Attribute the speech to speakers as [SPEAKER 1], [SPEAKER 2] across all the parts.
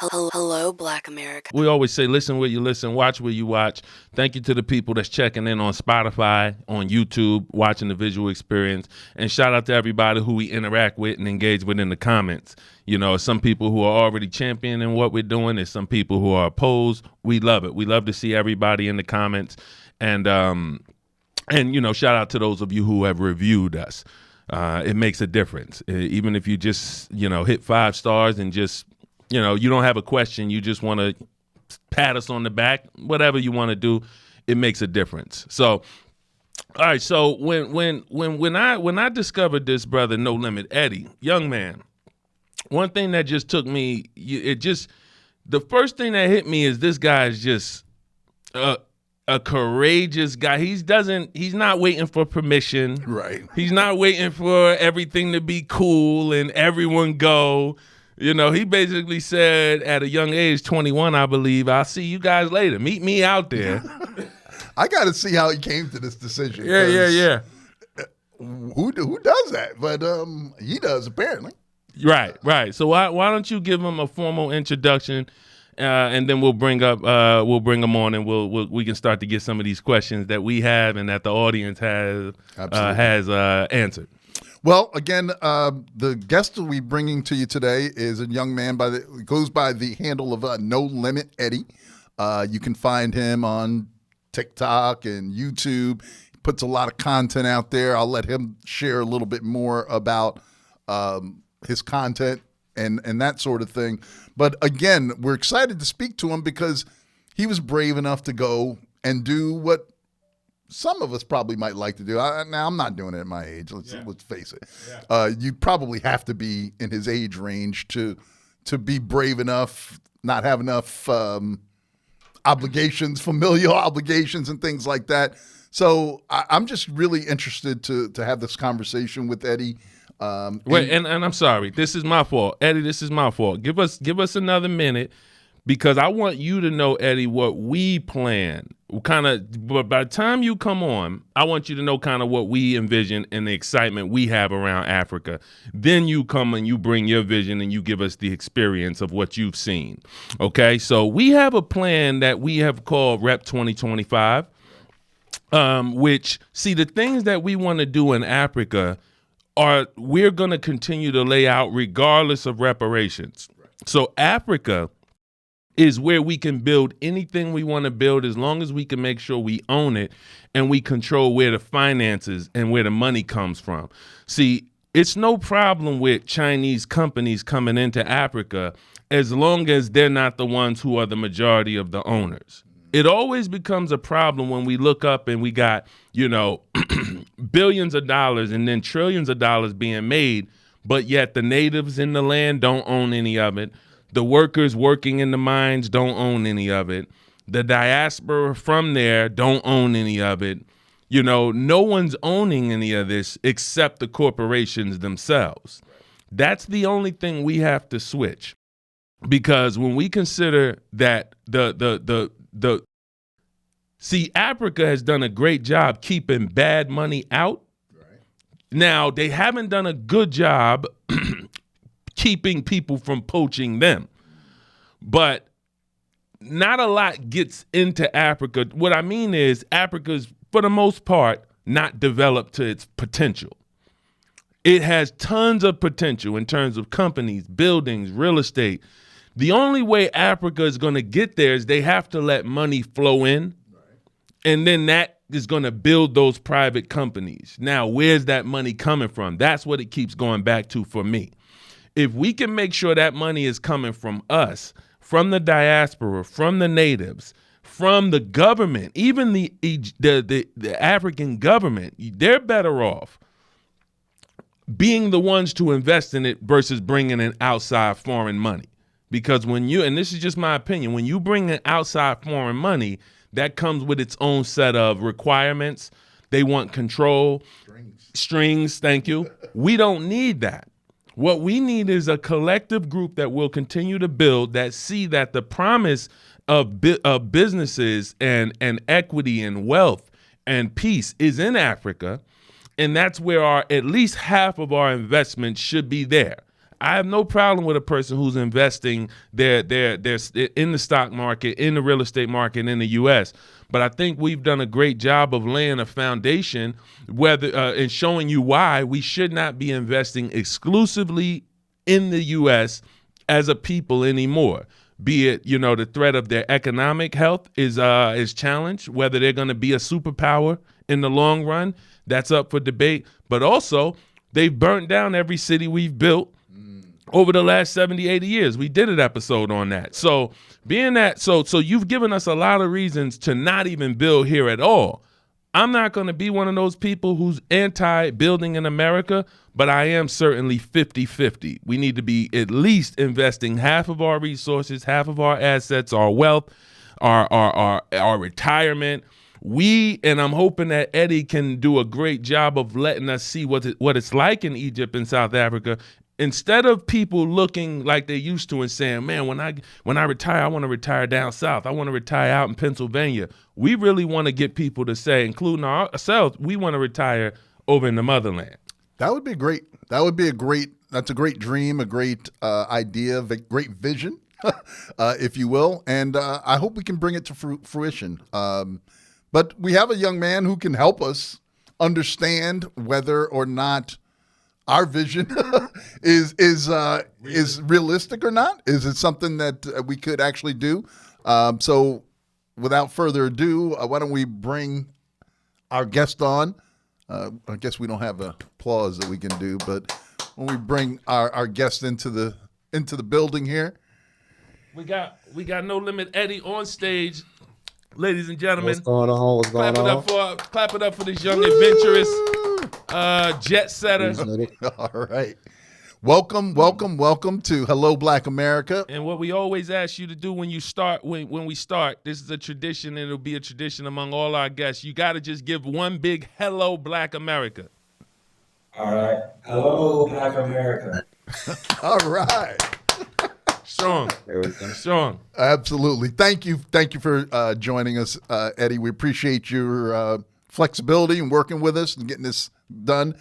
[SPEAKER 1] Hello, Black America.
[SPEAKER 2] We always say, listen where you listen, watch where you watch. Thank you to the people that's checking in on Spotify, on YouTube, watching the visual experience. And shout out to everybody who we interact with and engage with in the comments. You know, some people who are already championing what we're doing. There's some people who are opposed. We love it. We love to see everybody in the comments. And you know, shout out to those of you who have reviewed us. It makes a difference. Even if you just, you know, hit 5 stars and just, you know, you don't have a question, you just want to pat us on the back, whatever you want to do, it makes a difference. So, all right. So when I discovered this brother, No Limit Eddie, young man, one thing that just took me, the first thing that hit me is this guy is just a courageous guy. He's not waiting for permission.
[SPEAKER 3] Right.
[SPEAKER 2] He's not waiting for everything to be cool and everyone go. You know, he basically said at a young age, 21, I believe, I'll see you guys later. Meet me out there.
[SPEAKER 3] I got to see how he came to this decision.
[SPEAKER 2] Yeah.
[SPEAKER 3] Who does that? But he does, apparently.
[SPEAKER 2] Right. So why don't you give him a formal introduction, and then we'll bring him on, and we can start to get some of these questions that we have and that the audience has answered.
[SPEAKER 3] Well, again, the guest that we're bringing to you today is a young man goes by the handle of No Limit Eddie. You can find him on TikTok and YouTube. He puts a lot of content out there. I'll let him share a little bit more about his content and that sort of thing. But again, we're excited to speak to him because he was brave enough to go and do what some of us probably might like to do. Now, I'm not doing it at my age. Let's face it. Yeah. You probably have to be in his age range to be brave enough, not have enough obligations, familial obligations and things like that. So I'm just really interested to have this conversation with Eddie.
[SPEAKER 2] Wait, and I'm sorry. This is my fault. Eddie, this is my fault. Give us another minute because I want you to know, Eddie, what we plan. But by the time you come on, I want you to know kind of what we envision and the excitement we have around Africa. Then you come and you bring your vision and you give us the experience of what you've seen. Okay, so we have a plan that we have called Rep 2025, which, see, the things that we want to do in Africa we're going to continue to lay out regardless of reparations. Right. So Africa is where we can build anything we want to build as long as we can make sure we own it and we control where the finances and where the money comes from. See, it's no problem with Chinese companies coming into Africa as long as they're not the ones who are the majority of the owners. It always becomes a problem when we look up and we got, you know, billions of dollars and then trillions of dollars being made, but yet the natives in the land don't own any of it. The workers working in the mines don't own any of it. The diaspora from there don't own any of it. You know, no one's owning any of this except the corporations themselves. That's the only thing we have to switch. Because when we consider that see, Africa has done a great job keeping bad money out. Right. Now, they haven't done a good job keeping people from poaching them. But not a lot gets into Africa. What I mean is Africa's, for the most part, not developed to its potential. It has tons of potential in terms of companies, buildings, real estate. The only way Africa is going to get there is they have to let money flow in, and then that is going to build those private companies. Now, where's that money coming from? That's what it keeps going back to for me. If we can make sure that money is coming from us, from the diaspora, from the natives, from the government, even the African government, they're better off being the ones to invest in it versus bringing in outside foreign money. Because when you, and this is just my opinion, when you bring in outside foreign money, that comes with its own set of requirements. They want control. Strings, thank you. We don't need that. What we need is a collective group that will continue to build, that see that the promise of businesses and equity and wealth and peace is in Africa. And that's where at least half of our investment should be there. I have no problem with a person who's investing their in the stock market, in the real estate market in the U.S. But I think we've done a great job of laying a foundation, whether and showing you why we should not be investing exclusively in the U.S. as a people anymore. Be it, the threat of their economic health is challenged, whether they're going to be a superpower in the long run, that's up for debate. But also, they've burnt down every city we've built over the last 70, 80 years. We did an episode on that. So being that, so you've given us a lot of reasons to not even build here at all. I'm not going to be one of those people who's anti-building in America, but I am certainly 50-50. We need to be at least investing half of our resources, half of our assets, our wealth, our retirement. And I'm hoping that Eddie can do a great job of letting us see what it's like in Egypt and South Africa. Instead of people looking like they used to and saying, man, when I retire, I want to retire down south. I want to retire out in Pennsylvania. We really want to get people to say, including ourselves, we want to retire over in the motherland.
[SPEAKER 3] That would be great. That's a great dream, a great idea, a great vision, if you will. And I hope we can bring it to fruition. But we have a young man who can help us understand whether or not our vision is realistic or not. Is it something that we could actually do? So without further ado, why don't we bring our guest on? I guess we don't have an applause that we can do, but when we bring our guest into the building here,
[SPEAKER 2] we got No Limit Eddie on stage, ladies and gentlemen.
[SPEAKER 4] What's going on?
[SPEAKER 2] Clap it up for this young adventurous jet setter.
[SPEAKER 3] All right. Welcome to Hello Black America.
[SPEAKER 2] And what we always ask you to do when we start, this is a tradition, and it'll be a tradition among all our guests. You got to just give one big hello, Black America.
[SPEAKER 4] All right. Hello, Black America.
[SPEAKER 3] All right.
[SPEAKER 2] Strong. Strong.
[SPEAKER 3] Absolutely. Thank you for joining us, Eddie. We appreciate your flexibility and working with us and getting this done.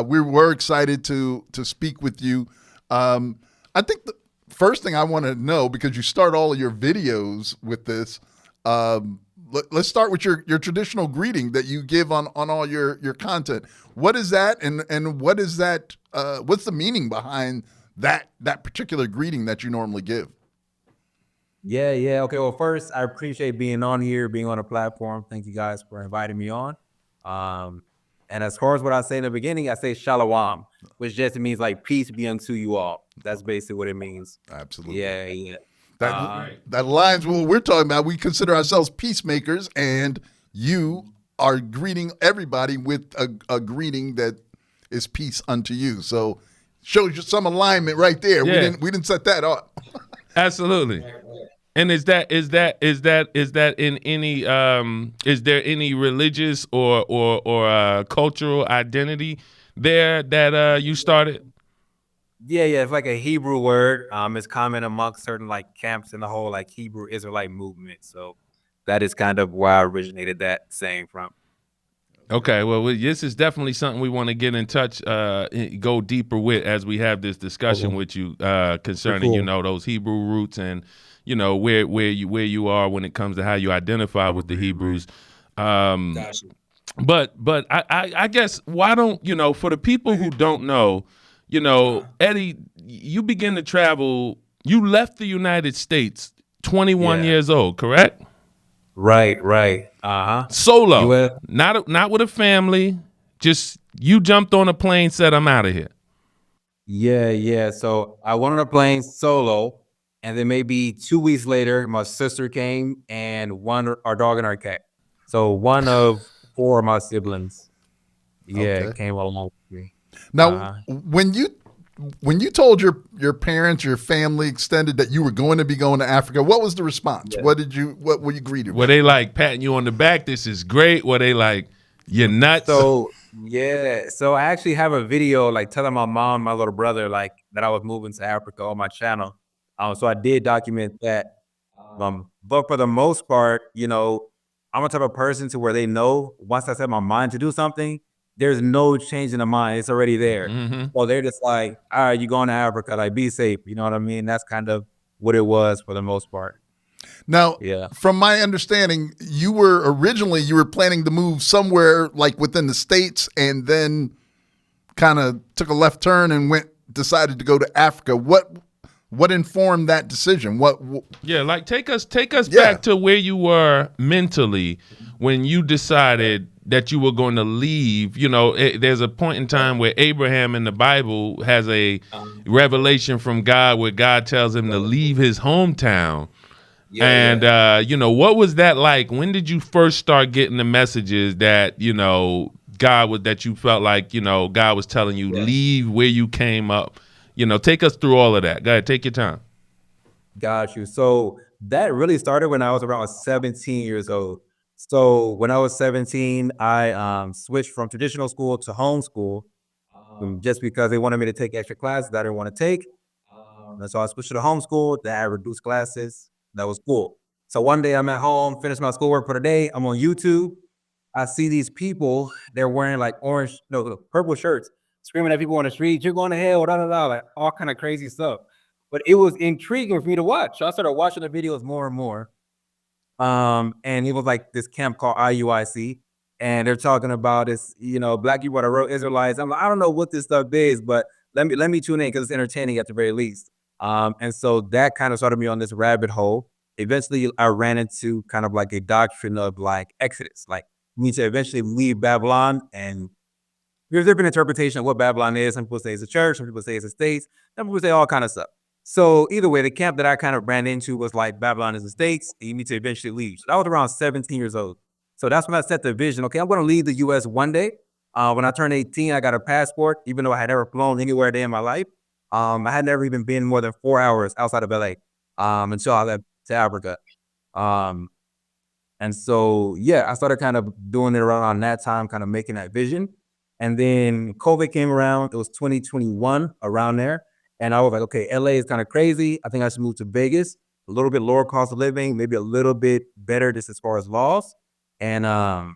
[SPEAKER 3] We were excited to speak with you. I think the first thing I want to know, because you start all of your videos with this, let's start with your traditional greeting that you give on all your content. What is that, and what is that? What's the meaning behind that particular greeting that you normally give?
[SPEAKER 4] Yeah. Okay. Well, first, I appreciate being on here, being on a platform. Thank you guys for inviting me on. And as far as what I say in the beginning, I say shalom, which just means like peace be unto you all. That's basically what it means.
[SPEAKER 3] Absolutely.
[SPEAKER 4] Yeah.
[SPEAKER 3] That aligns with what we're talking about. We consider ourselves peacemakers, and you are greeting everybody with a greeting that is peace unto you. So shows you some alignment right there.
[SPEAKER 2] Yeah.
[SPEAKER 3] We didn't set that up.
[SPEAKER 2] Absolutely. And is that in any is there any religious or cultural identity there that you started?
[SPEAKER 4] Yeah. It's like a Hebrew word. It's common amongst certain like camps in the whole like Hebrew Israelite movement. So that is kind of where I originated that saying from.
[SPEAKER 2] Okay, well, this is definitely something we want to get in touch, go deeper with as we have this discussion with you concerning, those Hebrew roots and, where you are when it comes to how you identify with the Hebrews.
[SPEAKER 4] Gotcha.
[SPEAKER 2] But I guess why don't, for the people who don't know, Eddie, you begin to travel. You left the United States 21 years old, correct?
[SPEAKER 4] Right.
[SPEAKER 2] Solo, not with a family. Just you jumped on a plane, said, "I'm out of here."
[SPEAKER 4] Yeah. So I went on a plane solo, and then maybe 2 weeks later, my sister came and our dog and our cat. So one of 4 of my siblings, came along with me.
[SPEAKER 3] Now, when you told your parents, your family extended that you were going to be going to Africa, what was the response?
[SPEAKER 4] Yeah.
[SPEAKER 3] What were you greeted with?
[SPEAKER 2] Were they like patting you on the back? This is great. Were they like, you're nuts?
[SPEAKER 4] So I actually have a video like telling my mom, my little brother, like that I was moving to Africa on my channel. So I did document that. But for the most part, I'm a type of person to where they know once I set my mind to do something, there's no change in the mind. It's already there.
[SPEAKER 2] Mhm.
[SPEAKER 4] Well, they're just like, all right, you going to Africa, like be safe. You know what I mean? That's kind of what it was for the most part.
[SPEAKER 3] Now,
[SPEAKER 4] Yeah.
[SPEAKER 3] from my understanding, you were planning to move somewhere like within the States, and then kind of took a left turn and decided to go to Africa. What informed that decision?
[SPEAKER 2] Yeah, like take us
[SPEAKER 3] Yeah.
[SPEAKER 2] back to where you were mentally when you decided that you were going to leave. You know, there's a point in time where Abraham in the Bible has a revelation from God where God tells him to leave his hometown. And you know, what was that like? When did you first start getting the messages that, you know, that you felt like, you know, God was telling you leave where you came up? You know, take us through all of that. Go ahead, take your time.
[SPEAKER 4] Got you. So that really started when I was around 17 years old. So when I was 17, I switched from traditional school to homeschool just because they wanted me to take extra classes that I didn't want to take. And so I switched to the homeschool. That had reduced classes. That was cool. So one day I'm at home, finished my schoolwork for the day. I'm on YouTube. I see these people. They're wearing like purple shirts, screaming at people on the street. You're going to hell, da da da, like all kind of crazy stuff. But it was intriguing for me to watch. So I started watching the videos more and more. And it was like this camp called IUIC, and they're talking about this, you know, black people that wrote Israelites. I'm like, I don't know what this stuff is, but let me tune in because it's entertaining at the very least. And so that kind of started me on this rabbit hole. Eventually, I ran into kind of like a doctrine of like Exodus, like we need to eventually leave Babylon, and there's different interpretation of what Babylon is. Some people say it's a church, some people say it's a state, some people say all kind of stuff. So either way, the camp that I kind of ran into was like Babylon is the states, and you need to eventually leave. So I was around 17 years old. So that's when I set the vision. Okay, I'm going to leave the U.S. one day. When I turned 18, I got a passport, even though I had never flown anywhere a day in my life. I had never even been more than 4 hours outside of LA until I left to Africa. Um, and so, yeah, I started kind of doing it around that time, kind of making that vision. And then COVID came around. It was 2021 around there. And I was like, okay, LA is kind of crazy. I think I should move to Vegas, a little bit lower cost of living, maybe a little bit better just as far as laws. And I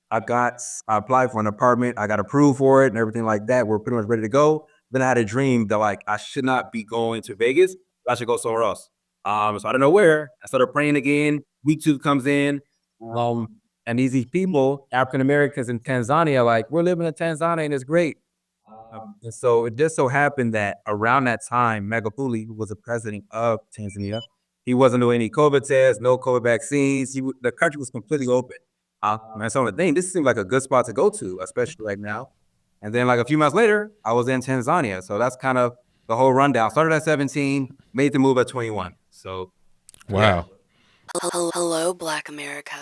[SPEAKER 4] applied for an apartment. I got approved for it and everything like that. We're pretty much ready to go. Then I had a dream that like I should not be going to Vegas. I should go somewhere else. So I don't know where. I started praying again. Week 2 comes in. And these people, African Americans in Tanzania, like we're living in Tanzania and it's great. And so it just so happened that around that time, Magufuli, who was the president of Tanzania, he wasn't doing any COVID tests, no COVID vaccines. The country was completely open. And so the thing, this seemed like a good spot to go to, especially right now. And then like a few months later, I was in Tanzania. So that's kind of the whole rundown. Started at 17, made the move at 21. So yeah.
[SPEAKER 2] Wow.
[SPEAKER 1] Hello, Black America.